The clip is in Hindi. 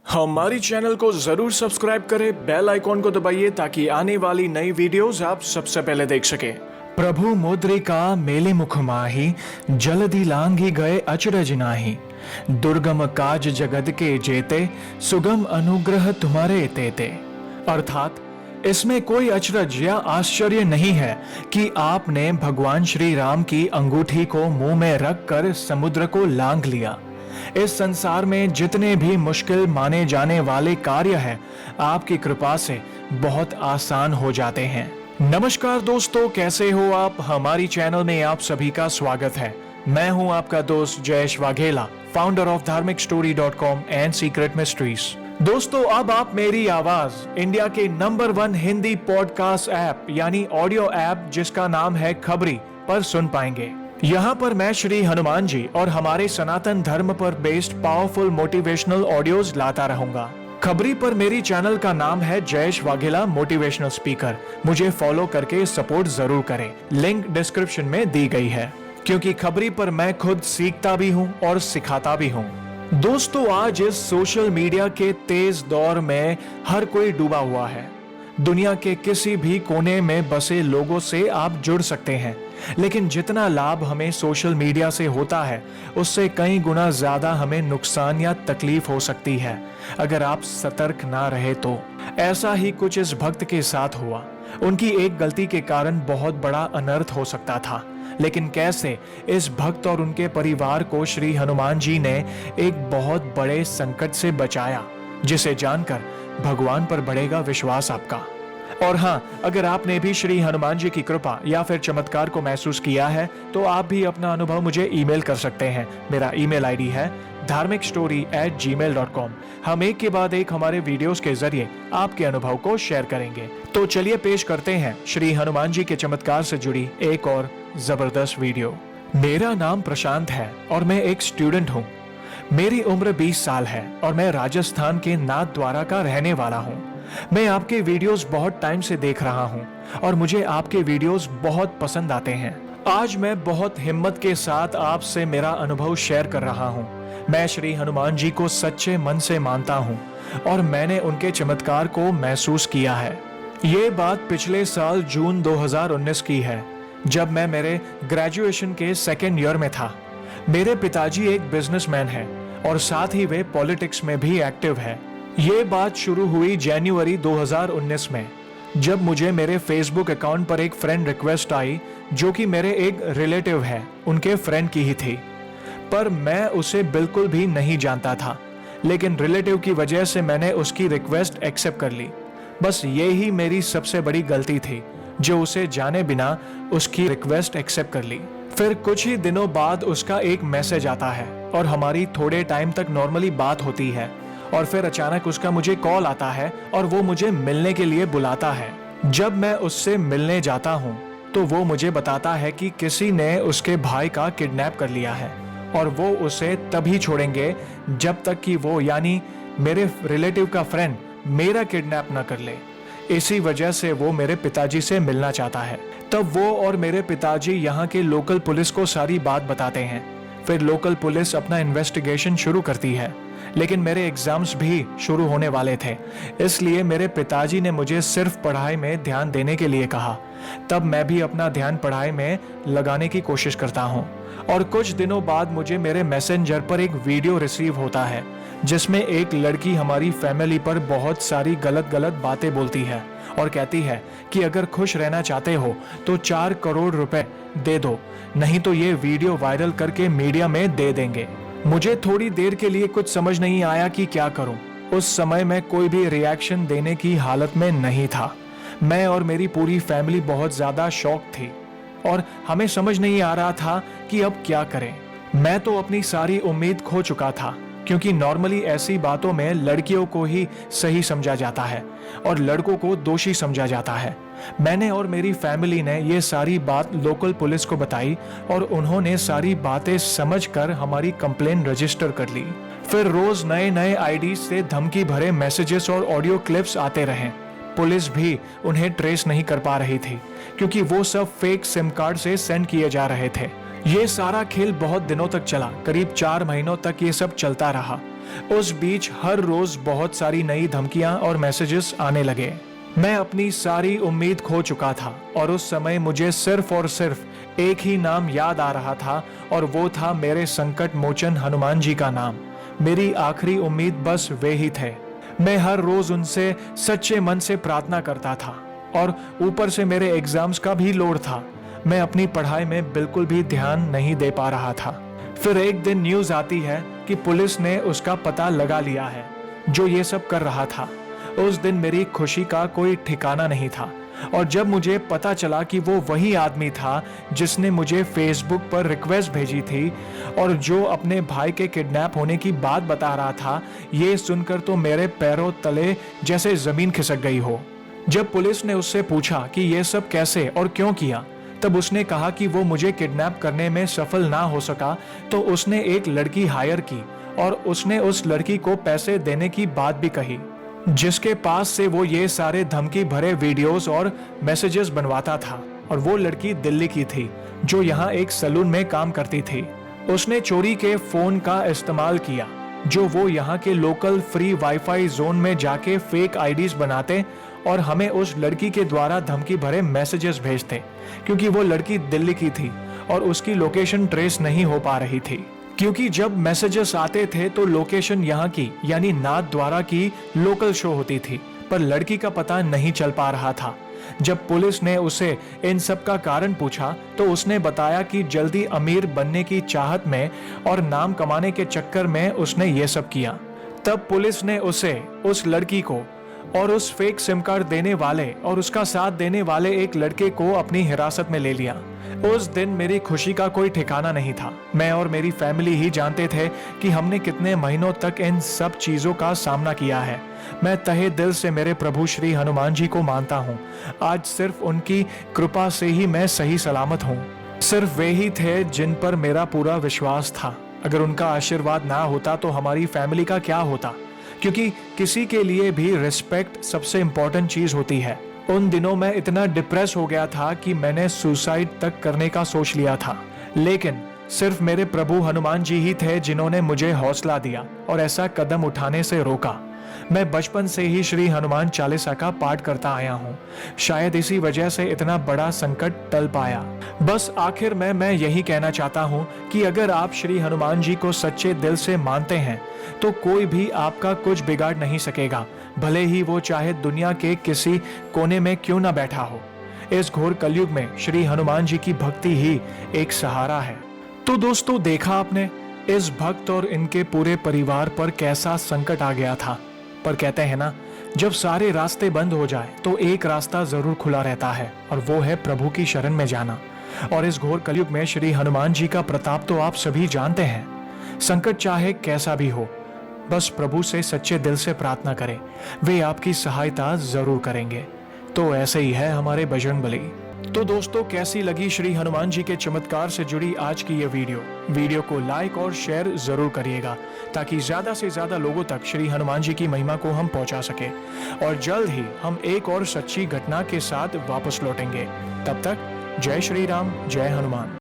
हमारी चैनल को जरूर सब्सक्राइब करें, बेल आइकॉन को दबाइए ताकि आने वाली नई वीडियोस आप सबसे पहले देख सकें। प्रभु मुद्रिका मेले मुख माही, जल्दी लांघी गए अचरज नाही। दुर्गम काज जगत के जेते, सुगम अनुग्रह तुम्हारे तेते। अर्थात इसमें कोई अचरज या आश्चर्य नहीं है कि आपने भगवान श्री राम की अंगूठी को मुंह में रखकर समुद्र को लांघ लिया। इस संसार में जितने भी मुश्किल माने जाने वाले कार्य हैं, आपकी कृपा से बहुत आसान हो जाते हैं। नमस्कार दोस्तों, कैसे हो आप? हमारी चैनल में आप सभी का स्वागत है। मैं हूं आपका दोस्त Jayesh Vaghela, founder of dharmikstory.com and secret mysteries. दोस्तों, अब आप मेरी आवाज इंडिया के नंबर 1 हिंदी पॉडकास्ट ऐप यानी ऑडियो ऐप जिसका नाम है खबरी पर सुन पाएंगे। यहाँ पर मैं श्री हनुमान जी और हमारे सनातन धर्म पर बेस्ड पावरफुल मोटिवेशनल ऑडियोज लाता रहूंगा। खबरी पर मेरी चैनल का नाम है जयेश वाघेला मोटिवेशनल स्पीकर। मुझे फॉलो करके सपोर्ट जरूर करें, लिंक डिस्क्रिप्शन में दी गई है। क्योंकि खबरी पर मैं खुद सीखता भी हूँ और सिखाता भी हूँ। दोस्तों, आज इस सोशल मीडिया के तेज दौर में हर कोई डूबा हुआ है। दुनिया के किसी भी कोने में बसे लोगों से आप जुड़ सकते हैं, लेकिन जितना लाभ हमें सोशल मीडिया से होता है, उससे कई गुना ज्यादा हमें नुकसान या तकलीफ हो सकती है अगर आप सतर्क ना रहे तो। ऐसा ही कुछ इस भक्त के साथ हुआ। उनकी एक गलती के कारण बहुत बड़ा अनर्थ हो सकता था, लेकिन कैसे इस भक्त और उनके परिवार को श्री हनुमान जी ने एक बहुत बड़े संकट से बचाया, जिसे जानकर भगवान पर बढ़ेगा विश्वास आपका। और हाँ, अगर आपने भी श्री हनुमान जी की कृपा या फिर चमत्कार को महसूस किया है तो आप भी अपना अनुभव मुझे ईमेल कर सकते हैं। मेरा ईमेल आईडी है dharmikstory@gmail.com। हम एक के बाद एक हमारे वीडियोस के जरिए आपके अनुभव को शेयर करेंगे। तो चलिए पेश करते हैं श्री हनुमान जी के चमत्कार से जुड़ी एक और जबरदस्त वीडियो। मेरा नाम प्रशांत है और मैं एक स्टूडेंट हूँ। मेरी उम्र 20 साल है और मैं राजस्थान के नाथ द्वारा का रहने वाला हूँ। मैं आपके वीडियोस बहुत टाइम से देख रहा हूँ और मुझे आपके वीडियोस बहुत पसंद आते हैं। आज मैं बहुत हिम्मत के साथ आपसे मेरा अनुभव शेयर कर रहा हूँ। मैं श्री हनुमान जी को सच्चे मन से मानता हूँ और मैंने उनके चमत्कार को महसूस किया है। ये बात पिछले साल जून 2019 की है, जब मैं मेरे ग्रेजुएशन के 2nd ईयर में था। मेरे पिताजी एक बिजनेसमैन हैं और साथ ही वे पॉलिटिक्स में भी एक्टिव है। ये बात शुरू हुई जनवरी 2019 में, जब मुझे मेरे फेसबुक अकाउंट पर एक फ्रेंड रिक्वेस्ट आई जो कि मेरे एक रिलेटिव है, उनके फ्रेंड की ही थी। पर मैं उसे बिल्कुल भी नहीं जानता था, लेकिन रिलेटिव की वजह से मैंने उसकी रिक्वेस्ट एक्सेप्ट कर ली। बस ये ही मेरी सबसे बड़ी गलती थी, जो उसे जाने बिना उसकी रिक्वेस्ट एक्सेप्ट कर ली। फिर कुछ ही दिनों बाद उसका एक मैसेज आता है और हमारी थोड़े टाइम तक नॉर्मली बात होती है, और फिर अचानक उसका मुझे कॉल आता है और वो मुझे मिलने के लिए बुलाता है। जब मैं उससे मिलने जाता हूँ तो वो मुझे बताता है कि किसी ने उसके भाई का किडनैप कर लिया है और वो उसे तभी छोड़ेंगे जब तक कि वो यानी मेरे रिलेटिव का फ्रेंड मेरा किडनैप न कर ले। इसी वजह से वो मेरे पिताजी से मिलना चाहता है। तब वो और मेरे पिताजी यहाँ के लोकल पुलिस को सारी बात बताते हैं। फिर लोकल पुलिस अपना इन्वेस्टिगेशन शुरू करती है, लेकिन मेरे एग्जाम्स भी शुरू होने वाले थे, इसलिए मेरे पिताजी ने मुझे सिर्फ पढ़ाई में ध्यान देने के लिए कहा। तब मैं भी अपना ध्यान पढ़ाई में लगाने की कोशिश करता हूँ और कुछ दिनों बाद मुझे मेरे मैसेंजर पर एक वीडियो रिसीव होता है, जिसमें एक लड़की हमारी फैमिली पर बहुत सारी गलत बातें बोलती है और कहती है कि अगर खुश रहना चाहते हो तो 4 करोड़ रुपए दे दो, नहीं तो ये वीडियो वायरल करके मीडिया में दे देंगे। मुझे थोड़ी देर के लिए कुछ समझ नहीं आया कि क्या करूं। उस समय मैं कोई भी रिएक्शन देने की हालत में नहीं था। मैं और मेरी पूरी फैमिली बहुत ज्यादा शॉक थी और हमें समझ नहीं आ रहा था कि अब क्या करें। मैं तो अपनी सारी उम्मीद खो चुका था, क्योंकि नॉर्मली ऐसी बातों में लड़कियों को ही सही समझा जाता है और लड़कों को दोषी समझा जाता है। मैंने और मेरी फैमिली ने ये सारी बात लोकल पुलिस को बताई और उन्होंने सारी बातें समझकर हमारी कंप्लेन रजिस्टर कर ली। फिर रोज नए आईडी से धमकी भरे मैसेजेस और ऑडियो क्लिप्स आते रहे। पुलिस भी उन्हें ट्रेस नहीं कर पा रही थी, क्योंकि वो सब फेक सिम कार्ड से सेंड किए जा रहे थे। ये सारा खेल बहुत दिनों तक चला, करीब 4 महीनों तक ये सब चलता रहा। उस बीच हर रोज बहुत सारी नई धमकियां और मैसेजेस आने लगे। मैं अपनी सारी उम्मीद खो चुका था और उस समय मुझे सिर्फ और सिर्फ एक ही नाम याद आ रहा था और वो था मेरे संकट मोचन हनुमान जी का नाम। मेरी आखिरी उम्मीद बस वे ही थे। मैं हर रोज उनसे सच्चे मन से प्रार्थना करता था और ऊपर से मेरे एग्जाम्स का भी लोड था। मैं अपनी पढ़ाई में बिल्कुल भी ध्यान नहीं दे पा रहा था। फिर एक दिन न्यूज आती है कि पुलिस ने उसका पता लगा लिया है जो ये सब कर रहा था। उस दिन मेरी खुशी का कोई ठिकाना नहीं था और जब मुझे पता चला कि वो वही आदमी था जिसने मुझे फेसबुक पर रिक्वेस्ट भेजी थी और जो अपने भाई के किडनैप होने की बात बता रहा था, ये सुनकर तो मेरे पैरों तले जैसे जमीन खिसक गई हो। जब पुलिस ने उससे पूछा कि ये सब कैसे और क्यों किया, तब उसने कहा कि वो मुझे किडनैप करने में सफल ना हो सका तो उसने एक लड़की हायर की और उसने उस लड़की को पैसे देने की बात भी कही, जिसके पास से वो ये सारे धमकी भरे वीडियोस और मैसेजेस बनवाता था। और वो लड़की दिल्ली की थी जो यहाँ एक सैलून में काम करती थी। उसने चोरी के फोन का इस्तेमाल किया जो वो यहाँ के लोकल फ्री वाईफाई जोन में जाके फेक आईडीज बनाते और हमें उस लड़की के द्वारा धमकी भरे मैसेजेस भेजते, क्योंकि वो लड़की दिल्ली की थी और उसकी लोकेशन ट्रेस नहीं हो पा रही थी। क्योंकि जब मैसेजेस आते थे तो लोकेशन यहाँ की यानी नाथ द्वारा की लोकल शो होती थी, पर लड़की का पता नहीं चल पा रहा था। जब पुलिस ने उसे इन सब का कारण पूछा तो उसने बताया कि जल्दी अमीर बनने की चाहत में और नाम कमाने के चक्कर में उसने ये सब किया। तब पुलिस ने उसे, उस लड़की को और उस फेक सिम कार्ड देने वाले और उसका साथ देने वाले एक लड़के को अपनी हिरासत में ले लिया। उस दिन मेरी खुशी का कोई ठिकाना नहीं था। मैं और मेरी फैमिली ही जानते थे कि हमने कितने महीनों तक इन सब चीजों का सामना किया है। मैं तहे दिल से मेरे प्रभु श्री हनुमान जी को मानता हूँ। आज सिर्फ उनकी कृपा से ही मैं सही सलामत हूँ। सिर्फ वे ही थे जिन पर मेरा पूरा विश्वास था। अगर उनका आशीर्वाद ना होता तो हमारी फैमिली का क्या होता, क्योंकि किसी के लिए भी रिस्पेक्ट सबसे इम्पोर्टेंट चीज होती है। उन दिनों मैं इतना डिप्रेस हो गया था कि मैंने सुसाइड तक करने का सोच लिया था, लेकिन सिर्फ मेरे प्रभु हनुमान जी ही थे जिन्होंने मुझे हौसला दिया और ऐसा कदम उठाने से रोका। मैं बचपन से ही श्री हनुमान चालीसा का पाठ करता आया हूँ। शायद इसी वजह से इतना बड़ा संकट टल पाया। बस आखिर में मैं यही कहना चाहता हूँ कि अगर आप श्री हनुमान जी को सच्चे दिल से मानते हैं तो कोई भी आपका कुछ बिगाड़ नहीं सकेगा, भले ही वो चाहे दुनिया के किसी कोने में क्यों ना बैठा हो। इस घोर कलयुग में श्री हनुमान जी की भक्ति ही एक सहारा है। तो दोस्तों, देखा आपने इस भक्त और इनके पूरे परिवार पर कैसा संकट आ गया था। पर कहते हैं ना, जब सारे रास्ते बंद हो जाए तो एक रास्ता जरूर खुला रहता है और वो है प्रभु की शरण में जाना। और इस घोर कलयुग में श्री हनुमान जी का प्रताप तो आप सभी जानते हैं। संकट चाहे कैसा भी हो, बस प्रभु से सच्चे दिल से प्रार्थना करें, वे आपकी सहायता जरूर करेंगे। तो ऐसे ही है हमारे बजरंगबली। तो दोस्तों, कैसी लगी श्री हनुमान जी के चमत्कार से जुड़ी आज की ये वीडियो को लाइक और शेयर जरूर करिएगा ताकि ज्यादा से ज्यादा लोगों तक श्री हनुमान जी की महिमा को हम पहुंचा सके। और जल्द ही हम एक और सच्ची घटना के साथ वापस लौटेंगे। तब तक जय श्री राम, जय हनुमान।